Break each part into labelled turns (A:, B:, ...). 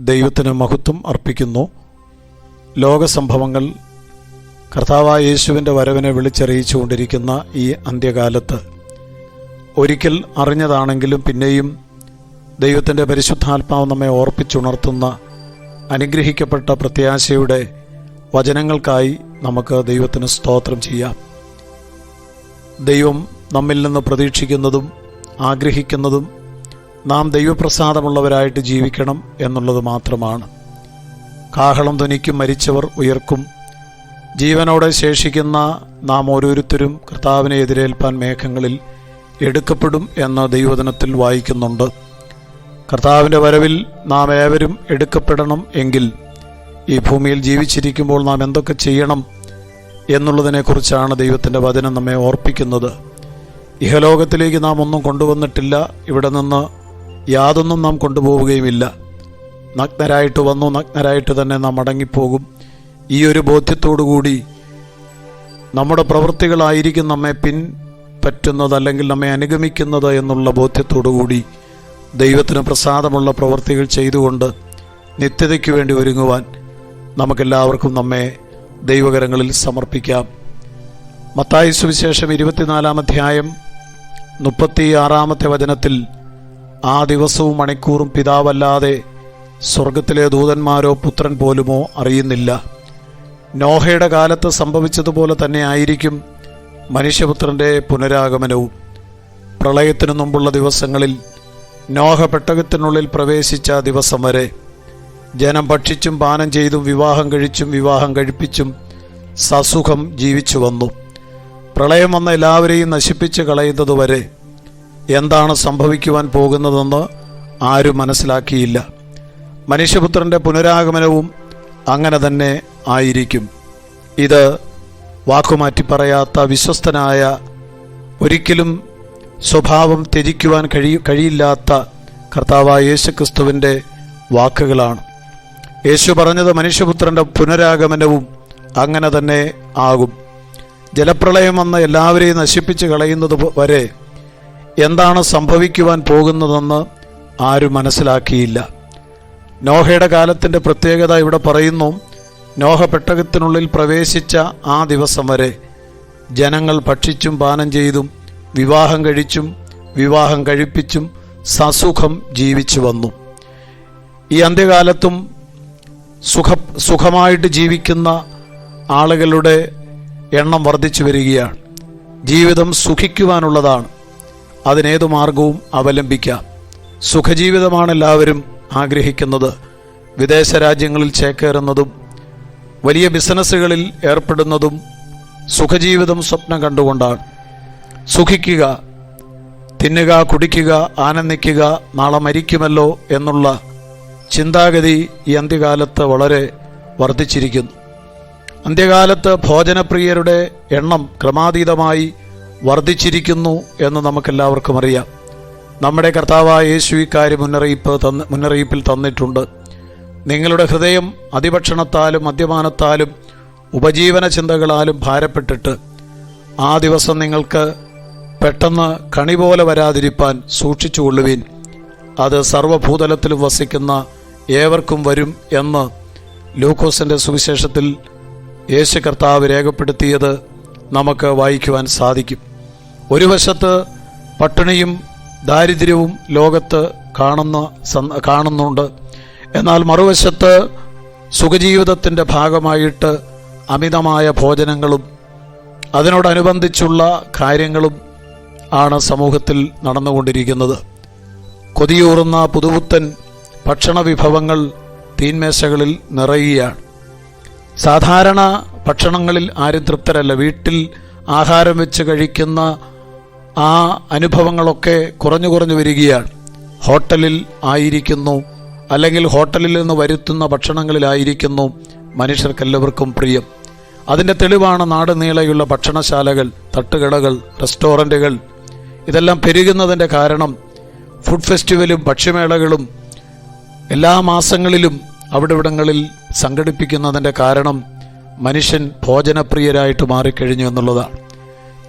A: ദൈവത്തിന് മഹത്വം അർപ്പിക്കുന്നു. ലോകസംഭവങ്ങൾ കർത്താവായ യേശുവിൻ്റെ വരവിനെ വിളിച്ചറിയിച്ചുകൊണ്ടിരിക്കുന്ന ഈ അന്ത്യകാലത്ത് ഒരിക്കൽ അറിഞ്ഞതാണെങ്കിലും പിന്നെയും ദൈവത്തിൻ്റെ പരിശുദ്ധാത്മാവ് നമ്മെ ഓർപ്പിച്ചുണർത്തുന്ന അനുഗ്രഹിക്കപ്പെട്ട പ്രത്യാശയുടെ വചനങ്ങൾക്കായി നമുക്ക് ദൈവത്തിന് സ്തോത്രം ചെയ്യാം. ദൈവം നമ്മിൽ നിന്ന് പ്രതീക്ഷിക്കുന്നതും ആഗ്രഹിക്കുന്നതും നാം ദൈവപ്രസാദമുള്ളവരായിട്ട് ജീവിക്കണം എന്നുള്ളത് മാത്രമാണ്. കാഹളം ധ്വനിക്കും, മരിച്ചവർ ഉയർക്കും, ജീവനോടെ ശേഷിക്കുന്ന നാം ഓരോരുത്തരും കർത്താവിനെ എതിരേൽപ്പാൻ മേഘങ്ങളിൽ എടുക്കപ്പെടും എന്ന് ദൈവവചനത്തിൽ വായിക്കുന്നുണ്ട്. കർത്താവിൻ്റെ വരവിൽ നാം ഏവരും എടുക്കപ്പെടണം എങ്കിൽ ഈ ഭൂമിയിൽ ജീവിച്ചിരിക്കുമ്പോൾ നാം എന്തൊക്കെ ചെയ്യണം എന്നുള്ളതിനെക്കുറിച്ചാണ് ദൈവത്തിൻ്റെ വചനം നമ്മെ ഓർപ്പിക്കുന്നത്. ഇഹലോകത്തിലേക്ക് നാം ഒന്നും കൊണ്ടുവന്നിട്ടില്ല, ഇവിടെ നിന്ന് യാതൊന്നും നാം കൊണ്ടുപോവുകയുമില്ല. നഗ്നരായിട്ട് വന്നു, നഗ്നരായിട്ട് തന്നെ നാം മടങ്ങിപ്പോകും. ഈ ഒരു ബോധ്യത്തോടുകൂടി നമ്മുടെ പ്രവൃത്തികളായിരിക്കും നമ്മെ പിൻപറ്റുന്നത് അല്ലെങ്കിൽ നമ്മെ അനുഗമിക്കുന്നത് എന്നുള്ള ബോധ്യത്തോടുകൂടി ദൈവത്തിന് പ്രസാദമുള്ള പ്രവൃത്തികൾ ചെയ്തുകൊണ്ട് നിത്യതയ്ക്ക് വേണ്ടി ഒരുങ്ങുവാൻ നമുക്കെല്ലാവർക്കും നമ്മെ ദൈവകരങ്ങളിൽ സമർപ്പിക്കാം. മത്തായി സുവിശേഷം 24-ാം അധ്യായം 36-ാമത്തെ വചനത്തിൽ, ആ ദിവസവും മണിക്കൂറും പിതാവല്ലാതെ സ്വർഗത്തിലെ ദൂതന്മാരോ പുത്രൻ പോലുമോ അറിയുന്നില്ല. നോഹയുടെ കാലത്ത് സംഭവിച്ചതുപോലെ തന്നെ ആയിരിക്കും മനുഷ്യപുത്രൻ്റെ പുനരാഗമനവും. പ്രളയത്തിനു മുമ്പുള്ള ദിവസങ്ങളിൽ നോഹ പെട്ടകത്തിനുള്ളിൽ പ്രവേശിച്ച ദിവസം വരെ ജനം ഭക്ഷിച്ചും പാനം ചെയ്തും വിവാഹം കഴിച്ചും വിവാഹം കഴിപ്പിച്ചും സസുഖം ജീവിച്ചു വന്നു. പ്രളയം വന്ന എല്ലാവരെയും നശിപ്പിച്ച് കളയുന്നതുവരെ എന്താണ് സംഭവിക്കുവാൻ പോകുന്നതെന്ന് ആരും മനസ്സിലാക്കിയില്ല. മനുഷ്യപുത്രൻ്റെ പുനരാഗമനവും അങ്ങനെ തന്നെ ആയിരിക്കും. ഇത് വാക്കുമാറ്റി പറയാത്ത, വിശ്വസ്തനായ, ഒരിക്കലും സ്വഭാവം ത്യജിക്കുവാൻ കഴിയില്ലാത്ത കർത്താവായ യേശുക്രിസ്തുവിൻ്റെ വാക്കുകളാണ്. യേശു പറഞ്ഞത് മനുഷ്യപുത്രൻ്റെ പുനരാഗമനവും അങ്ങനെ തന്നെ ആകും. ജലപ്രളയം വന്ന് എല്ലാവരെയും നശിപ്പിച്ച് കളയുന്നത് വരെ എന്താണ് സംഭവിക്കുവാൻ പോകുന്നതെന്ന് ആരും മനസ്സിലാക്കിയില്ല. നോഹയുടെ കാലത്തിൻ്റെ പ്രത്യേകത ഇവിടെ പറയുന്നു. നോഹ പെട്ടകത്തിനുള്ളിൽ പ്രവേശിച്ച ആ ദിവസം വരെ ജനങ്ങൾ ഭക്ഷിച്ചും പാനം ചെയ്തും വിവാഹം കഴിച്ചും വിവാഹം കഴിപ്പിച്ചും സസുഖം ജീവിച്ചു വന്നു. ഈ അന്ത്യകാലത്തും സുഖമായിട്ട് ജീവിക്കുന്ന ആളുകളുടെ എണ്ണം വർദ്ധിച്ചു വരികയാണ്. ജീവിതം സുഖിക്കുവാനുള്ളതാണ്. അതിനേതു മാർഗവും അവലംബിക്കാം. സുഖജീവിതമാണ് എല്ലാവരും ആഗ്രഹിക്കുന്നത്. വിദേശ രാജ്യങ്ങളിൽ ചേക്കേറുന്നതും വലിയ ബിസിനസ്സുകളിൽ ഏർപ്പെടുന്നതും സുഖജീവിതം സ്വപ്നം കണ്ടുകൊണ്ടാണ്. സുഖിക്കുക, തിന്നുക, കുടിക്കുക, ആനന്ദിക്കുക, നാളെ മരിക്കുമല്ലോ എന്നുള്ള ചിന്താഗതി ഈ അന്ത്യകാലത്ത് വളരെ വർദ്ധിച്ചിരിക്കുന്നു. അന്ത്യകാലത്ത് ഭോജനപ്രിയരുടെ എണ്ണം ക്രമാതീതമായി വർദ്ധിച്ചിരിക്കുന്നു എന്ന് നമുക്കെല്ലാവർക്കും അറിയാം. നമ്മുടെ കർത്താവായ യേശു ഇക്കാര്യം മുന്നറിയിപ്പിൽ തന്നിട്ടുണ്ട്. നിങ്ങളുടെ ഹൃദയം അതിഭക്ഷണത്താലും മദ്യപാനത്താലും ഉപജീവന ചിന്തകളാലും ഭാരപ്പെട്ടിട്ട് ആ ദിവസം നിങ്ങൾക്ക് പെട്ടെന്ന് കണി പോലെ വരാതിരിപ്പാൻ സൂക്ഷിച്ചുകൊള്ളുവിൻ. അത് സർവ്വഭൂതലത്തിലും വസിക്കുന്ന ഏവർക്കും വരും എന്ന് ലൂക്കോസിൻ്റെ സുവിശേഷത്തിൽ യേശു കർത്താവ് രേഖപ്പെടുത്തിയത് നമുക്ക് വായിക്കുവാൻ സാധിക്കും. ഒരു വശത്ത് പട്ടിണിയും ദാരിദ്ര്യവും ലോകത്ത് കാണുന്നുണ്ട്. എന്നാൽ മറുവശത്ത് സുഖജീവിതത്തിൻ്റെ ഭാഗമായിട്ട് അമിതമായ ഭോജനങ്ങളും അതിനോടനുബന്ധിച്ചുള്ള കാര്യങ്ങളും ആണ് സമൂഹത്തിൽ നടന്നുകൊണ്ടിരിക്കുന്നത്. കൊതിയൂറുന്ന പുതുപുത്തൻ ഭക്ഷണ വിഭവങ്ങൾ തീന്മേശകളിൽ നിറയുകയാണ്. സാധാരണ ഭക്ഷണങ്ങളിൽ ആരും തൃപ്തരല്ല. വീട്ടിൽ ആഹാരം വെച്ച് കഴിക്കുന്ന ആ അനുഭവങ്ങളൊക്കെ കുറഞ്ഞു വരികയാണ്. ഹോട്ടലിൽ ആയിരിക്കുന്നു, അല്ലെങ്കിൽ ഹോട്ടലിൽ നിന്ന് വരുത്തുന്ന ഭക്ഷണങ്ങളിലായിരിക്കുന്നു മനുഷ്യർക്കെല്ലാവർക്കും പ്രിയം. അതിൻ്റെ തെളിവാണ് നാട് നീളെയുള്ള ഭക്ഷണശാലകൾ, തട്ടുകടകൾ, റെസ്റ്റോറൻറ്റുകൾ. ഇതെല്ലാം പെരുകുന്നതിൻ്റെ കാരണം ഫുഡ് ഫെസ്റ്റിവലും ഭക്ഷ്യമേളകളും എല്ലാ മാസങ്ങളിലും അവിടെവിടങ്ങളിൽ സംഘടിപ്പിക്കുന്നതിൻ്റെ കാരണം മനുഷ്യൻ ഭോജനപ്രിയരായിട്ട് മാറിക്കഴിഞ്ഞു എന്നുള്ളതാണ്.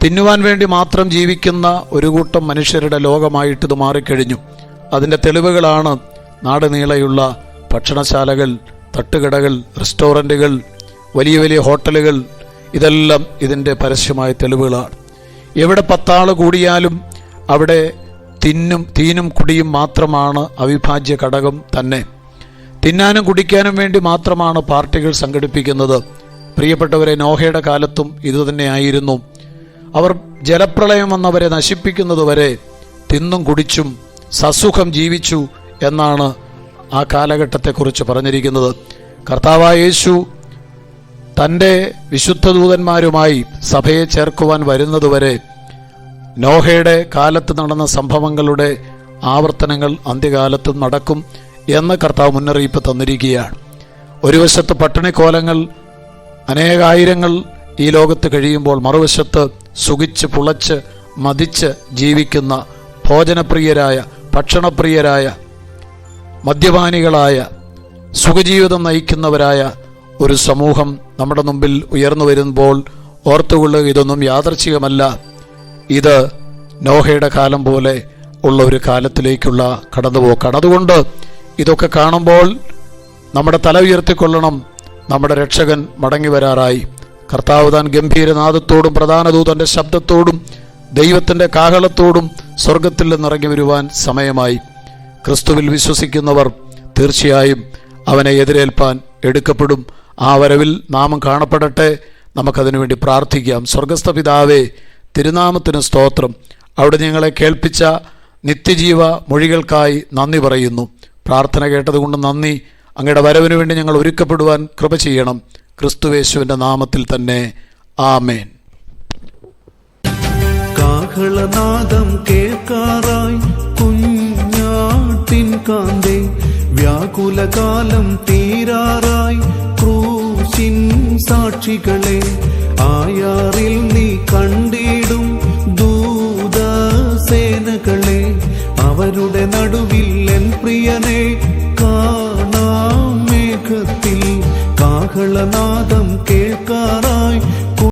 A: തിന്നുവാൻ വേണ്ടി മാത്രം ജീവിക്കുന്ന ഒരു കൂട്ടം മനുഷ്യരുടെ ലോകമായിട്ടിത് മാറിക്കഴിഞ്ഞു. അതിൻ്റെ തെളിവുകളാണ് നാട് നീളെയുള്ള ഭക്ഷണശാലകൾ, തട്ടുകടകൾ, റെസ്റ്റോറൻറ്റുകൾ, വലിയ വലിയ ഹോട്ടലുകൾ, ഇതെല്ലാം ഇതിൻ്റെ പരസ്യമായ തെളിവുകളാണ്. എവിടെ 10 ആൾ കൂടിയാലും അവിടെ തീനും കുടിയും മാത്രമാണ് അവിഭാജ്യ ഘടകം തന്നെ. തിന്നാനും കുടിക്കാനും വേണ്ടി മാത്രമാണ് പാർട്ടികൾ സംഘടിപ്പിക്കുന്നത്. പ്രിയപ്പെട്ടവരെ, നോഹയുടെ കാലത്തും ഇതുതന്നെയായിരുന്നു. അവർ ജലപ്രളയം വന്നവരെ നശിപ്പിക്കുന്നതുവരെ തിന്നും കുടിച്ചും സസുഖം ജീവിച്ചു എന്നാണ് ആ കാലഘട്ടത്തെക്കുറിച്ച് പറഞ്ഞിരിക്കുന്നത്. കർത്താവായ യേശു തൻ്റെ വിശുദ്ധ ദൂതന്മാരുമായി സഭയെ ചേർക്കുവാൻ വരുന്നതുവരെ നോഹയുടെ കാലത്ത് നടന്ന സംഭവങ്ങളുടെ ആവർത്തനങ്ങൾ അന്ത്യകാലത്തും നടക്കും എന്ന് കർത്താവ് മുന്നറിയിപ്പ് തന്നിരിക്കുകയാണ്. ഒരു വശത്ത് പട്ടിണിക്കോലങ്ങൾ അനേകായിരങ്ങൾ ഈ ലോകത്ത് കഴിയുമ്പോൾ, മറുവശത്ത് സുഖിച്ച് പുളച്ച് മതിച്ച് ജീവിക്കുന്ന ഭോജനപ്രിയരായ, ഭക്ഷണപ്രിയരായ, മദ്യപാനികളായ, സുഖജീവിതം നയിക്കുന്നവരായ ഒരു സമൂഹം നമ്മുടെ മുമ്പിൽ ഉയർന്നു വരുമ്പോൾ ഓർത്തുകൊള്ളുക, ഇതൊന്നും യാദർച്ഛികമല്ല. ഇത് നോഹയുടെ കാലം പോലെ ഉള്ള ഒരു കാലത്തിലേക്കുള്ള കടന്നുപോക്കാണ്. അതുകൊണ്ട് ഇതൊക്കെ കാണുമ്പോൾ നമ്മുടെ തല ഉയർത്തിക്കൊള്ളണം. നമ്മുടെ രക്ഷകൻ മടങ്ങി വരാറായി. കർത്താവ് താൻ ഗംഭീരനാദത്തോടും പ്രധാന ദൂതന്റെ ശബ്ദത്തോടും ദൈവത്തിൻ്റെ കാഹളത്തോടും സ്വർഗത്തിൽ നിന്നിറങ്ങി വരുവാൻ സമയമായി. ക്രിസ്തുവിൽ വിശ്വസിക്കുന്നവർ തീർച്ചയായും അവനെ എതിരേൽപ്പാൻ എടുക്കപ്പെടും. ആ വരവിൽ നാമം കാണപ്പെടട്ടെ. നമുക്കതിനു വേണ്ടി പ്രാർത്ഥിക്കാം. സ്വർഗസ്ഥ പിതാവേ, തിരുനാമത്തിന് സ്തോത്രം. അവിടെ ഞങ്ങളെ കേൾപ്പിച്ച നിത്യജീവ മൊഴികൾക്കായി നന്ദി പറയുന്നു. പ്രാർത്ഥന കേട്ടതുകൊണ്ട് നന്ദി. അങ്ങയുടെ വരവിനു വേണ്ടി ഞങ്ങൾ ഒരുക്കപ്പെടുവാൻ കൃപ ചെയ്യണം. ക്രിസ്തുയേശുവിൻ്റെ നാമത്തിൽ തന്നെ, ആമേൻ.
B: കാഹളനാദം കേൾക്കാറായി കുഞ്ഞാട്ടിൻ കാന്തേ, വ്യാകുലകാലം തീരാറായി ക്രൂശിൻ സാക്ഷികളെ, ആയാറിൽ നീ കണ്ടിടും ദൂതസേനകളെ, അവരുടെ നടുവിൽ എൻ പ്രിയനെ കാണാം മേഘത്തിൽ. കാഹളനാദം കേൾക്കാറായി